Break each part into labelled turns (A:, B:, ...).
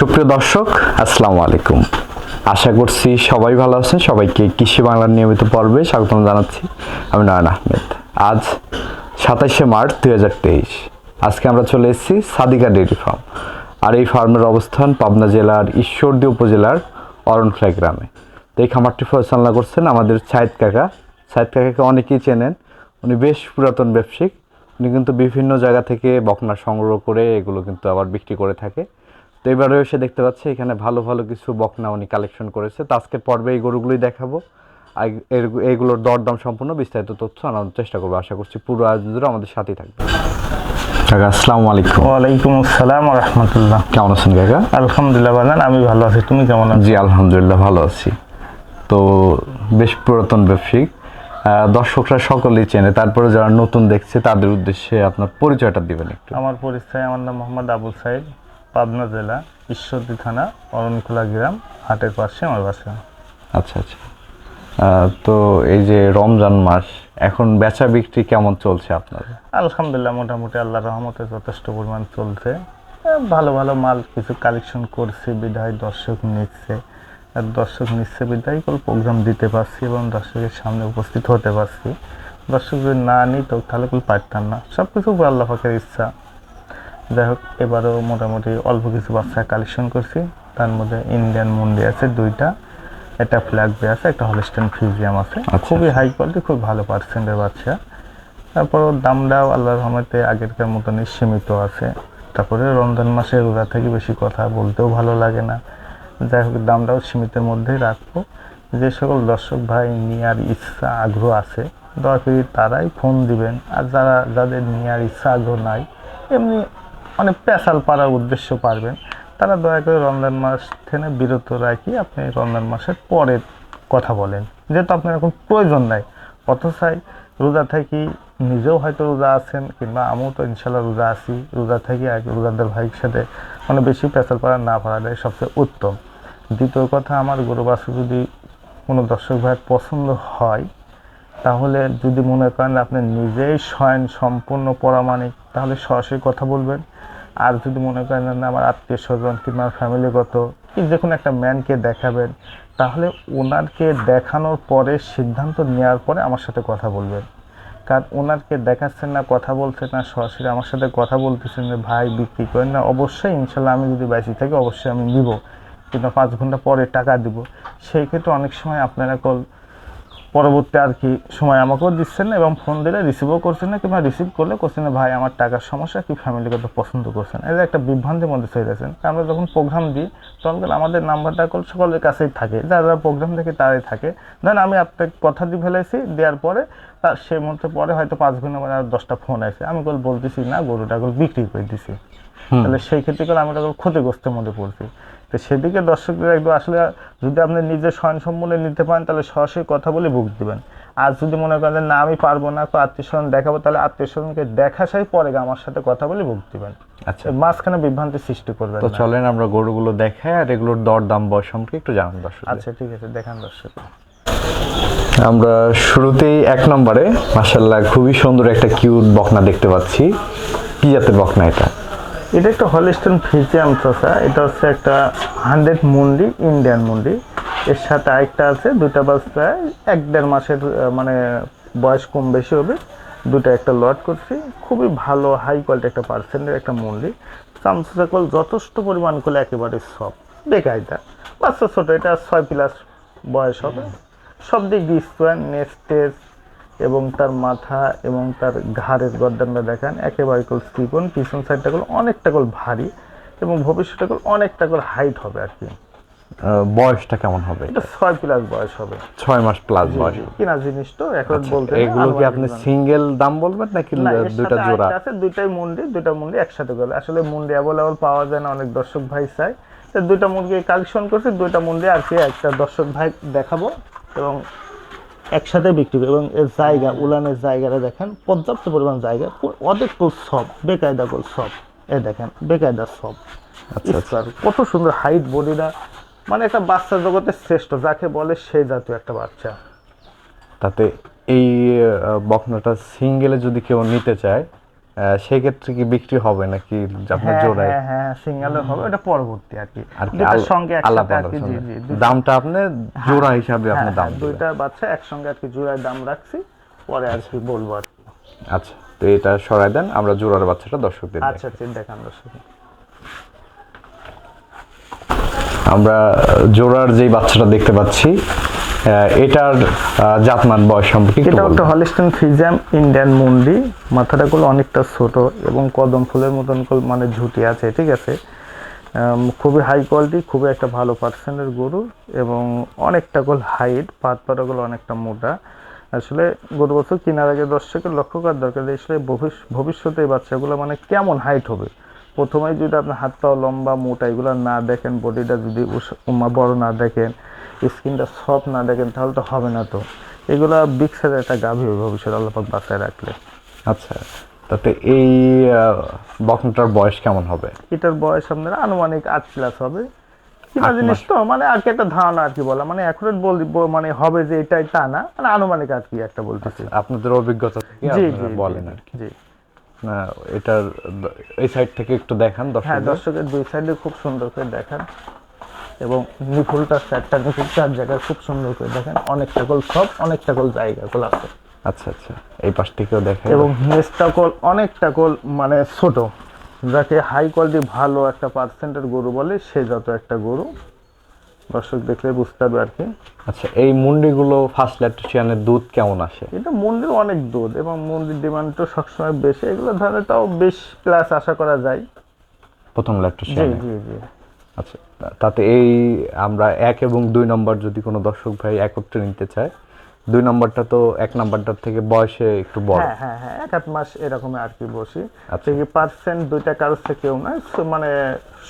A: সুপ্রিয় দর্শক, আসসালামু আলাইকুম। আশা করছি সবাই ভালো আছেন। সবাইকে কৃষি বাংলার নিয়মিত পর্বে স্বাগতম জানাচ্ছি। আমি নয়ন আহমেদ। আজ 27শে মার্চ 2023। আজকে আমরা চলে এসেছি সাদিকা ডেইরি ফার্ম। আর এই ফার্মের অবস্থান পাবনা জেলার ঈশ্বরদী উপজেলার অরণখোলা গ্রামে। তো এই খামারটি পরিচালনা করছেন আমাদের সাইদ কাকা। সাইদ কাকাকে অনেকেই চেনেন। উনি বেশ পুরাতন ব্যবসায়িক। উনি কিন্তু বিভিন্ন জায়গা থেকে বকনা সংগ্রহ করে এগুলো কিন্তু আবার বিক্রি করে থাকে। তো এবারেও এসে দেখতে পাচ্ছি এখানে ভালো ভালো কিছু বকনা উনি কালেকশন করেছে। তো আজকের পর্বে এই গরুগুলোই দেখাবো। এইগুলোর দরদাম সম্পূর্ণ বিস্তারিত তথ্য আনার চেষ্টা করবো। আশা করছি পুরো আয়োজন জুড়ে আমাদের সাথেই থাকবে। কাকা আসসালামু আলাইকুম।
B: ওয়ালাইকুম আসসালাম ওয়া রাহমাতুল্লাহ।
A: কেমন আছেন কাকা?
B: আলহামদুলিল্লাহ ভালো, আমি ভালো আছি। তুমি কেমন আছো?
A: জি আলহামদুলিল্লাহ ভালো আছি। তো বেশ পুরাতন ব্যবসায়িক, দর্শকরা সকলেই চেনে, তারপরে যারা নতুন দেখছে তাদের উদ্দেশ্যে আপনার পরিচয়টা দিবেন একটু।
B: আমার পরিচয়, আমার নাম মোহাম্মদ আবুল সাইদ, পাবনা জেলা ঈশ্বরদী থানা অরণখোলা গ্রাম, হাটের পাশে আমার বাসা।
A: আচ্ছা আচ্ছা। তো এই যে রমজান মাস, এখন বেচা বিক্রি কেমন চলছে আপনার?
B: আলহামদুলিল্লাহ মোটামুটি আল্লাহর রহমতে যথেষ্ট পরিমাণ চলছে। ভালো ভালো মাল কিছু কালেকশন করছি বিধায় দর্শক নিচ্ছে, আর দর্শক নিচ্ছে বিধায় কোনো প্রোগ্রাম দিতে পারছি এবং দর্শকের সামনে উপস্থিত হতে পারছি। দর্শক যদি না নিত তাহলে কোনো পারতাম না। সব কিছু আল্লাহ পাকের ইচ্ছা। যাই হোক, এবারও মোটামুটি অল্প কিছু বাচ্চা কালেকশন করছি। তার মধ্যে ইন্ডিয়ান মুন্ডি আছে দুইটা, একটা ফ্ল্যাগ বে আছে, একটা হলস্টেইন ফ্রিজিয়াম আছে। খুবই হাই কোয়ালিটি, খুব ভালো পার্সেন্টের বাচ্চা। তারপর দামটাও আল্লাহর রহমতে আগেরকার মতনই সীমিত আছে। তারপরে রমজান মাসে রোজা থেকে বেশি কথা বলতেও ভালো লাগে না। যাই হোক, দামটাও সীমিতের মধ্যেই রাখবো। যে সকল দর্শক ভাই নেওয়ার ইচ্ছা আগ্রহ আছে, দয়া করে তারাই ফোন দিবেন। আর যাদের নেওয়ার ইচ্ছা আগ্রহ নাই, এমনি অনেক পেশাল পাড়ার উদ্দেশ্য পারবেন, তারা দয়া করে রমজান মাস থেকে বিরত রাখি আপনি রমজান মাসের পরে কথা বলেন, যেহেতু আপনার এখন প্রয়োজন নাই। অথচাই রোজা থাকি নিজেও হয়তো রোজা আছেন, কিংবা আমিও তো ইনশাল্লাহ রোজা আছি। রোজা থাকি রোজাদার ভাইয়ের সাথে মানে বেশি পেশাল পাড়া না পাড়াটাই সবচেয়ে উত্তম। দ্বিতীয় কথা, আমার গরু বাছুর যদি কোনো দর্শক ভাইয়ের পছন্দ হয়, তাহলে যদি মনে করেন আপনি নিজেই স্বয়ং সম্পূর্ণ পরামানিক, তাহলে সরাসরি কথা বলবেন। আর যদি মনে করেন না আমার আত্মীয় স্বজন কিংবা ফ্যামিলিগত কি যে কোনো একটা ম্যানকে দেখাবেন, তাহলে ওনারকে দেখানোর পরে সিদ্ধান্ত নেওয়ার পরে আমার সাথে কথা বলবেন। কারণ ওনারকে দেখাচ্ছেন না, কথা বলছেন না, সরাসরি আমার সাথে কথা বলতেছেন যে ভাই বিক্রি করেন না, অবশ্যই ইনশাল্লাহ আমি যদি বেশি থাকি অবশ্যই আমি নিব, কিন্তু 5 ঘন্টা পরে টাকা দিব। সেই ক্ষেত্রে অনেক সময় আপনারা পরবর্তী আর কি সময় আমাকেও দিচ্ছেন না, এবং ফোন দিলে রিসিভও করছেন না, কিংবা রিসিভ করলে করছেন না ভাই আমার টাকার সমস্যা, কি ফ্যামিলিগত পছন্দ করছেন। এই যে একটা বিভ্রান্তির মধ্যে চলে গেছেন। আমরা যখন প্রোগ্রাম দিই তখন আমাদের নাম্বারটা সকলের কাছেই থাকে, যারা প্রোগ্রাম দেখে তারাই থাকে। ধরেন আমি আপনাকে কথা দিয়ে ফেলেছি, দেওয়ার পরে তার সে মধ্যে পরে হয়তো 5 ঘন্টা পরে আর 10টা ফোন আছে, আমি বলতেছি না গরুটা বিক্রি করে দিছি, তাহলে সেই ক্ষেত্রে আমি ক্ষতিগ্রস্তের মধ্যে পড়ছি। তো সেদিকে দর্শকদের একদম আসলে যদি আপনি নিজে স্বয়ংসম্পূর্ণ নিতে পারেন, তাহলে সরাসরি কথা বলে বুক দিবেন। আর যদি মনে করেন না আমি পারবো না, আত্মীয় স্বজন দেখাবো, তাহলে আত্মীয় স্বজনকে দেখাশাই পরে আমার সাথে কথা বলে বুক দিবেন।
A: আচ্ছা,
B: মাঝখানে বিভ্রান্তি সৃষ্টি করবেন
A: তো
B: না।
A: চলেন আমরা গরুগুলো দেখাই আর এগুলোর দর দাম বয়স সম্পর্কে একটু জানান দর্শক।
B: আচ্ছা ঠিক আছে, দেখান দর্শক।
A: আমরা শুরুতেই 1 নম্বরে মাশাআল্লাহ খুবই সুন্দর একটা কিউট বকনা দেখতে পাচ্ছি। কি জাতের বকনা এটা?
B: এটা একটা হলস্টেইন ফ্রিজিয়াম চাচা। এটা হচ্ছে একটা 100 মুন্ডি, ইন্ডিয়ান মুন্ডি। এর সাথে আরেকটা আছে, দুটা বাচ্চা 1-1.5 মাসের মানে বয়স কম বেশি হবে। দুটো একটা লট করছি। খুবই ভালো হাই কোয়ালিটি একটা পার্সেন্টের একটা মুন্ডি। চামচাকল যথেষ্ট পরিমাণ করলে একেবারে সব বেকায়দা। বাচ্চা ছোট, এটা 6+ বয়স হবে। সব দিক দিয়ে স্কোয়ার নেস্টেজ এবং তার মাথা এবং তার ঘাড়ের গর্দানটা দেখেন একেবারে চিকন, পিছন সাইডটা অনেকটা ভারী, এবং ভবিষ্যতে অনেকটা হাইট হবে আর কি।
A: বয়সটা কেমন হবে?
B: এটা 6+ বয়স হবে,
A: 6 মাস প্লাস বয়স।
B: কিনা জিনিস তো এখন বলতে
A: এগুলো কি আপনি সিঙ্গেল দাম বলবেন নাকি দুইটা জোড়া?
B: আছে দুইটা মুন্ডি একসাথে করে। আসলে মুন্ডি অ্যাভেলেবল পাওয়া যায় না, অনেক দর্শক ভাই চাই। তো দুইটা মুন্ডি কালেকশন করছি, দুইটা মুন্ডি আর কি একটা দর্শক ভাই দেখাবো এবং একসাথে বিক্রি করবে। এবং এর জায়গা, উলানের জায়গাটা দেখেন, পর্যাপ্ত পরিমাণ জায়গা, অনেক সব বেকায়দা সব। এ দেখেন বেকায়দা সব। আচ্ছা, কত সুন্দর হাইট, বডিটা মানে একটা বাচ্চা জগতের শ্রেষ্ঠ, যাকে বলে সেই জাতীয় একটা বাচ্চা।
A: তাতে এই বকনাটা সিঙ্গেলে যদি কেউ নিতে চায় সেই ক্ষেত্রে কি বিক্রি হবে নাকি আপনার
B: হ্যাঁ
A: জোড়ায়?
B: হ্যাঁ হ্যাঁ সিঙ্গেলও হবে, ওটা পরবর্তী আর কি।
A: আর কি
B: দুটার সঙ্গে
A: আলাপ
B: একসাথে আর কি, জি
A: আলোচনা।
B: জি
A: দামটা আপনি জোড়া হিসাবে আপনি
B: হ্যাঁ
A: দাম
B: হ্যাঁ,
A: দিবেন।
B: দুইটা বাচ্চা একসঙ্গে আর কি জোড়ায় দাম রাখছি, পরে আর কি বলবো আর কি।
A: আচ্ছা, তো এটা সরাই দেন, আমরা জোড়ার বাচ্চাটা দর্শকদের
B: আচ্ছা
A: দেখাই।
B: ঠিক, দেখান দর্শক।
A: আমরা জোড়ার যেই বাচ্চাটা দেখতে পাচ্ছি, এটার জাতমান বয়স সম্পর্কে একটু
B: এটা একটা
A: বলবেন।
B: হলিস্টিন ফ্রিজিয়ান ইন্ডিয়ান মুন্ডি, মাথাটা গুলো অনেকটা ছোট এবং কদম ফুলের মতন মানে ঝুটি আছে, ঠিক আছে। খুবই হাই কোয়ালিটি, খুবই একটা ভালো পার্সেন্টের গরু এবং অনেকটা গোল হাইট, পাটাগুলো অনেকটা মোটা। আসলে গরু বছর কেনার আগে দর্শকের লক্ষ্য করার দরকার যে আসলে ভবিষ্যতে এই বাচ্চাগুলো মানে কেমন হাইট হবে। প্রথমেই যদি আপনি হাত পা লম্বা মোটা এগুলো না দেখেন, বডিটা যদি বড় না দেখেন, স্কিনটা সফট না দেখেন, তাহলে তো হবে না। তো এগুলা বিগ সাইজের একটা গাভী হবে ভবিষ্যতে আল্লাহ পাক বাঁচায় রাখলে।
A: আচ্ছা, তাতে এই বকনাটার বয়স কেমন হবে?
B: এটার বয়স আপনার আনুমানিক 8+ হবে। কিনা
A: 8
B: জিনিস
A: মাস।
B: তো মানে আর কি একটা ধারণা আর কি বলা, মানে এখন মানে হবে যে এটাই তা না, মানে আনুমানিক আর কি একটা বলতেছি।
A: আপনাদের অভিজ্ঞতা থেকে
B: জি জি
A: আপনারা বলেন আর কি।
B: জি।
A: না, এটার এই সাইড থেকে একটু দেখান
B: হ্যাঁ,
A: দর্শকদের।
B: দর্শকের দুই সাইডে খুব সুন্দর করে দেখান এবং নিপুলটা চারটা নিপুল চার জায়গায় খুব সুন্দর করে দেখেন, অনেকটা গোল সব, অনেকটা গোল জায়গাগুলো আছে।
A: আচ্ছা আচ্ছা, এই পাশ থেকেও দেখাই।
B: এবং নেসটা গোল অনেকটা গোল মানে ছোট, যাকে হাই কোয়ালিটি ভালো একটা পার্সেন্টের গরু বলে সে যত একটা গরু দর্শক দেখলে বুঝতে হবে আর কি।
A: আচ্ছা, এই মুন্ডিগুলো ফার্স্ট ল্যাকটেশনের দুধ কেমন আসে?
B: এটা মন্দির অনেক দুধ এবং মন্দির ডিমান্ড তো সবসময় বেশি, এগুলো ধরনের তাও 20+ আশা করা যায়।
A: প্রথম
B: জি
A: ল্যাকটেশনে?
B: জি জি।
A: আচ্ছা, তাতে এই আমরা 1 এবং 2 নম্বর যদি কোনো দর্শক ভাই একত্রে নিতে চায়, 2 নম্বরটা তো 1 নম্বরটার থেকে বয়সে একটু বড়।
B: হ্যাঁ হ্যাঁ হ্যাঁ, 1-1 মাস এরকম আর কি বসি।
A: আচ্ছা।
B: থেকে পার্সেন্ট দুইটা কারোর থেকেও না, মানে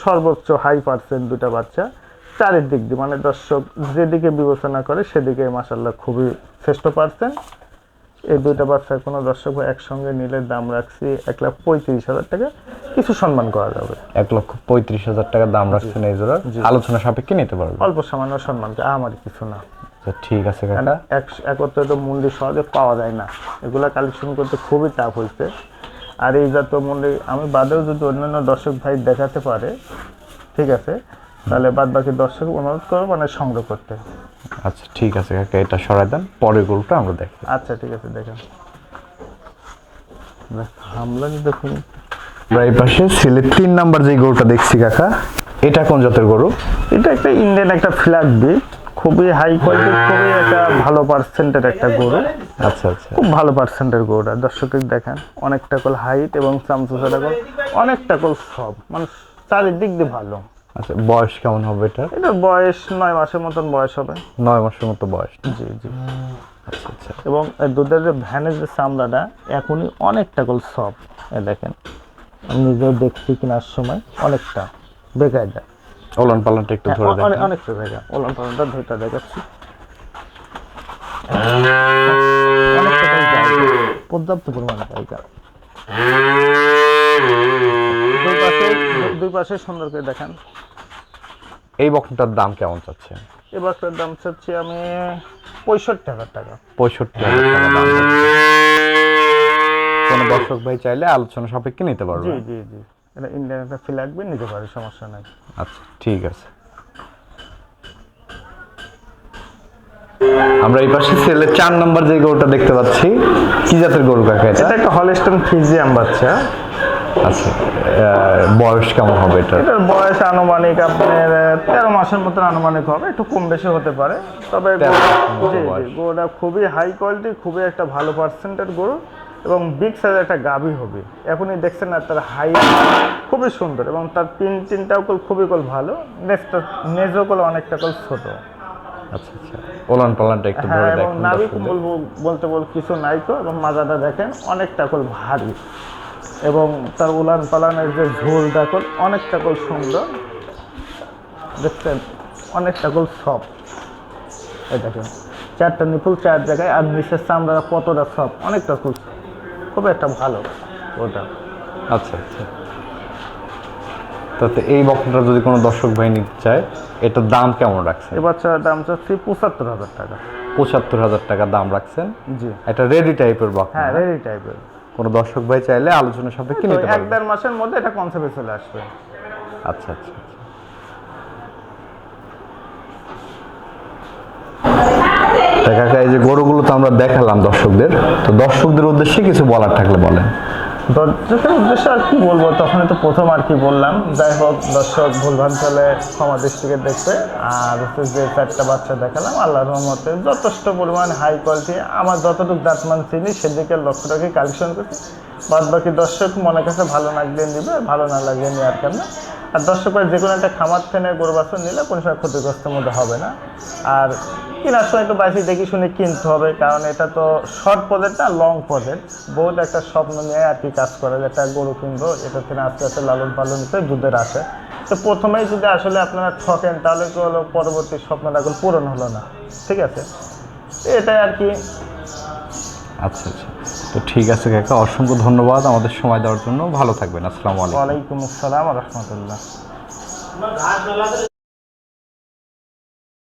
B: সর্বোচ্চ হাই পার্সেন্ট দুইটা বাচ্চা চারিদিক দিয়ে, মানে দর্শক যেদিকে বিবেচনা করে সেদিকে মাশাআল্লাহ খুবই শ্রেষ্ঠ পার্সেন্ট। এই দুইটা বাচ্চার কোনো দর্শক ভাই একসঙ্গে নিলে দাম রাখছি 1,35,000 টাকা, কিছু সম্মান করা যাবে।
A: 1,35,000 টাকা দাম রাখছেন এই জোড়ার, আলোচনা সাপেক্ষে নিতে পারবে।
B: অল্প সামান্য সম্মান, আমার কিছু না।
A: আচ্ছা, ঠিক আছে কাকা।
B: একত্রে তো মন্দির সহজে পাওয়া যায় না, এগুলা কালেকশন করতে খুবই টাফ হয়েছে। আর এই জাতীয় মন্দির আমি বাদেও যদি অন্যান্য দর্শক ভাই দেখাতে পারে, ঠিক আছে, তাহলে বাদ বাকি দর্শক অনুরোধ করবো মানে সংগ্রহ করতে।
A: আচ্ছা, ঠিক আছে কাকা, এটা সরাই দেন, পরের গরুটা আমরা দেখি।
B: আচ্ছা ঠিক আছে, দেখেন হামলা দেখুন।
A: আমরা এই পাশে সিলেট 3 নাম্বার যে গরুটা দেখছি কাকা, এটা কোন জাতের গরু?
B: এটা একটা ইন্ডিয়ান একটা ফ্ল্যাগ বিট, খুবই হাই কোয়ালিটি, খুবই একটা ভালো পার্সেন্টের একটা গরু।
A: আচ্ছা আচ্ছা,
B: খুব ভালো পার্সেন্টের গরুটা দর্শকের দেখেন, অনেকটা কল হাইট এবং চামচুসাটা কল অনেকটা কল সব, মানে চারিদিক দিয়ে ভালো।
A: আচ্ছা, বয়স কেমন হবে এটা?
B: এটার বয়স 9 মাসের মতন বয়স হবে।
A: 9 মাসের মতো বয়স।
B: জি জি।
A: আচ্ছা আচ্ছা,
B: এবং এই দুধের যে ভ্যানের যে চামড়াটা এখনই অনেকটা কল সব, এ দেখেন আমি নিজেও দেখছি কেনার সময় অনেকটা বেকায়দা।
A: ওলন পালনটা একটু ধরে দেখেন।
B: অনেকটা জায়গা ওলন পালনটা ধরটা দেখাচ্ছি, অনেকটা করে জায়গা, পর্যাপ্ত পরিমাণে জায়গা। দুই পাশে সুন্দর করে দেখেন।
A: এই বকনাটার দাম কেমন চাচ্ছেন?
B: এই বাচ্চার দাম চাচ্ছি আমি 65,000 টাকা।
A: 65,000 টাকা দাম যাচ্ছে। কোনো দর্শক ভাই চাইলে আলোচনা সাপেক্ষে নিতে পারবে।
B: জি জি জি, এটা ইন্ডিয়ান একটা ফিল লাগবে, নিতে পারে, সমস্যা নাই।
A: আচ্ছা, ঠিক আছে। আমরা এই পাশে সেলের 4 নম্বর যে গরুটা দেখতে পাচ্ছি, কি জাতের গরু কাকা এটা?
B: এটা একটা হলিস্টিন ফ্রিজিয়ান বাচ্চা।
A: আচ্ছা, বয়স কেমন হবে এটা?
B: এটার বয়স আনুমানিক আপনার 13 মাসের মতন আনুমানিক হবে, একটু কম বেশি হতে পারে। তবে
A: 13 মাসের মতো
B: জি জি,
A: বয়স।
B: গরুটা খুবই হাই কোয়ালিটি, খুবই একটা ভালো পার্সেন্টের গরু এবং বিগ সাইজের একটা গাভী হবে। এখনই দেখছেন না তার হাই খুবই সুন্দর এবং তার তিনটাও খুবই ভালো। নেজও অনেকটা ছোট।
A: আচ্ছা আচ্ছা, ওলান পালানটা একটু ধরে
B: হ্যাঁ, এবং
A: দেখুন
B: নাভি
A: দর্শকদের।
B: বলতে কিছু নাই তো, এবং মাজাটা দেখেন অনেকটা ভারী এবং তার উলান পালানের যে ঝোলটা অনেকটা সুন্দর দেখছেন, অনেকটা সব। এই দেখেন চারটা নিপুল চার জায়গায়, আর নিচের চামড়া কতটা সব, অনেকটা খুব একটা ভালো ওটা।
A: আচ্ছা আচ্ছা, তাতে এই বকনাটা যদি কোনো দর্শক ভাই নিতে চায়, এটার দাম কেমন রাখছেন?
B: এ বাচ্চার দাম চাচ্ছি 75,000 টাকা।
A: 75,000 টাকা দাম রাখছেন।
B: জি
A: এটা রেডি টাইপের বকনা।
B: হ্যাঁ, রেডি টাইপের,
A: কোনো দর্শক ভাই চাইলে আলোচনা সাপেক্ষে নিতে
B: এক
A: পারবে।
B: দেড় মাসের মধ্যে এটা কনসেপ্টে চলে আসবে।
A: আচ্ছা আচ্ছা। তা কাকা এই যে গরুগুলো তো আমরা দেখালাম দর্শকদের, তো দর্শকদের উদ্দেশ্যে কিছু বলার থাকলে বলেন।
B: দর্শকের উদ্দেশ্যে আর কি বলবো, তখন তো প্রথম আর কি বললাম। যাই হোক, দর্শক ভুলভাল চলে ক্ষমা দৃষ্টিকে দেখবে। আর হচ্ছে যে 4টা বাচ্চা দেখালাম, আল্লাহর রহমতে যথেষ্ট পরিমাণ হাই কোয়ালিটি, আমার যতটুকু জাতমান চিনি সেদিকে লক্ষ্য রেখে কালেকশন করছি। বাদ বাকি দর্শক মনে কাছে ভালো লাগলে নিবে, ভালো না লাগলে নেওয়ার কেন। আর দর্শক ভাই যে কোনো একটা খামার থেকে গরু বাছুর নিলে কোনো সময় ক্ষতিগ্রস্তের মধ্যে হবে না। আর কেনার সময় একটু বাসি দেখে শুনে কিনতে হবে, কারণ এটা তো শর্ট প্রজেক্ট না, লং প্রজেক্ট। বহুত একটা স্বপ্ন নিয়ে আর কি কাজ করে, যে একটা গরু কিনবো, এটা থেকে আস্তে আস্তে লালন পালন করে দুধের আসে। তো প্রথমেই যদি আসলে আপনারা ঠকেন, তাহলে কি হলো, পরবর্তী স্বপ্নটা পূরণ হলো না। ঠিক আছে, এটাই আর কি।
A: আচ্ছা আচ্ছা, তো ঠিক আছে কাকা, অসংখ্য ধন্যবাদ আমাদের সময় দেওয়ার জন্য। ভালো থাকবেন। আসসালামু আলাইকুম।
B: ওয়ালাইকুম আসসালাম রহমতুল্লাহ।